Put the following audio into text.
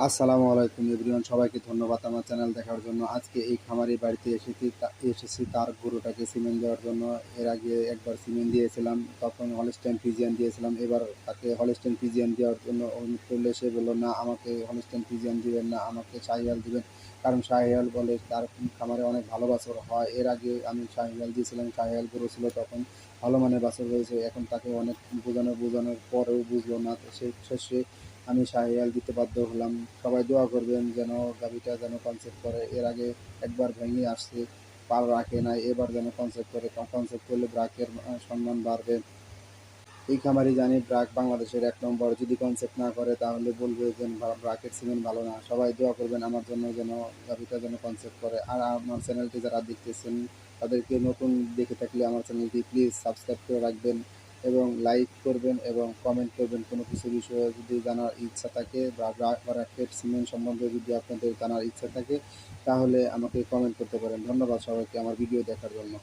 আসসালামু আলাইকুম এভরিওয়ান, সবাইকে ধন্যবাদ আমার চ্যানেল দেখার জন্য। আজকে এই খামারি বাড়িতে এসেছি তার গরুটাকে সিমেন্ট দেওয়ার জন্য। এর আগে একবার সিমেন্ট দিয়েছিলাম, তখন হলস্টাইন ফ্রিজিয়ান দিয়েছিলাম। এবার তাকে হলস্টাইন ফ্রিজিয়ান দেওয়ার জন্য অনুরোধ করলে সে বলল, না, আমাকে হলস্টাইন ফ্রিজিয়ান দিবেন না, আমাকে শাহিওয়াল দিবেন। কারণ শাহিওয়াল বলে তার খামারে অনেক ভালো বাছর হয়। এর আগে আমি শাহিওয়াল দিয়েছিলাম, শাহিওয়াল গরু ছিল, তখন ভালো মানের বাছর হয়েছে। এখন তাকে অনেক বোঝানোর পরেও বুঝলো না, তো সে শেষে আমি শাহিওয়াল দিতে বাধ্য হলাম। সবাই দোয়া করবেন যেন গাভীটা যেন কনসেপ্ট করে। এর আগে একবার ভেঙে আসছে, পাল রাখে নাই, এবার যেন কনসেপ্ট করে। কনসেপ্ট করলে ব্রাকের সম্মান বাড়বে। এই খামারি জানি ব্রাক বাংলাদেশের 1 নম্বর। যদি কনসেপ্ট না করে তাহলে বলবে যে ব্রাকের সিমেন্ট ভালো না। সবাই দোয়া করবেন আমার জন্য যেন গাভীটা যেন কনসেপ্ট করে। আর আমার চ্যানেলটি যারা দেখতেছেন তাদেরকে নতুন দেখে থাকলে আমার চ্যানেলটি প্লিজ সাবস্ক্রাইব করে রাখবেন এবং লাইক করবেন এবং কমেন্ট করবেন। কোনো কিছু বিষয়ে যদি জানার ইচ্ছা থাকে বা ব্রাকেট সিমেন্ট সম্বন্ধে যদি আপনাদের জানার ইচ্ছা থাকে তাহলে আমাকে কমেন্ট করতে পারেন। ধন্যবাদ সবাইকে আমার ভিডিও দেখার জন্য।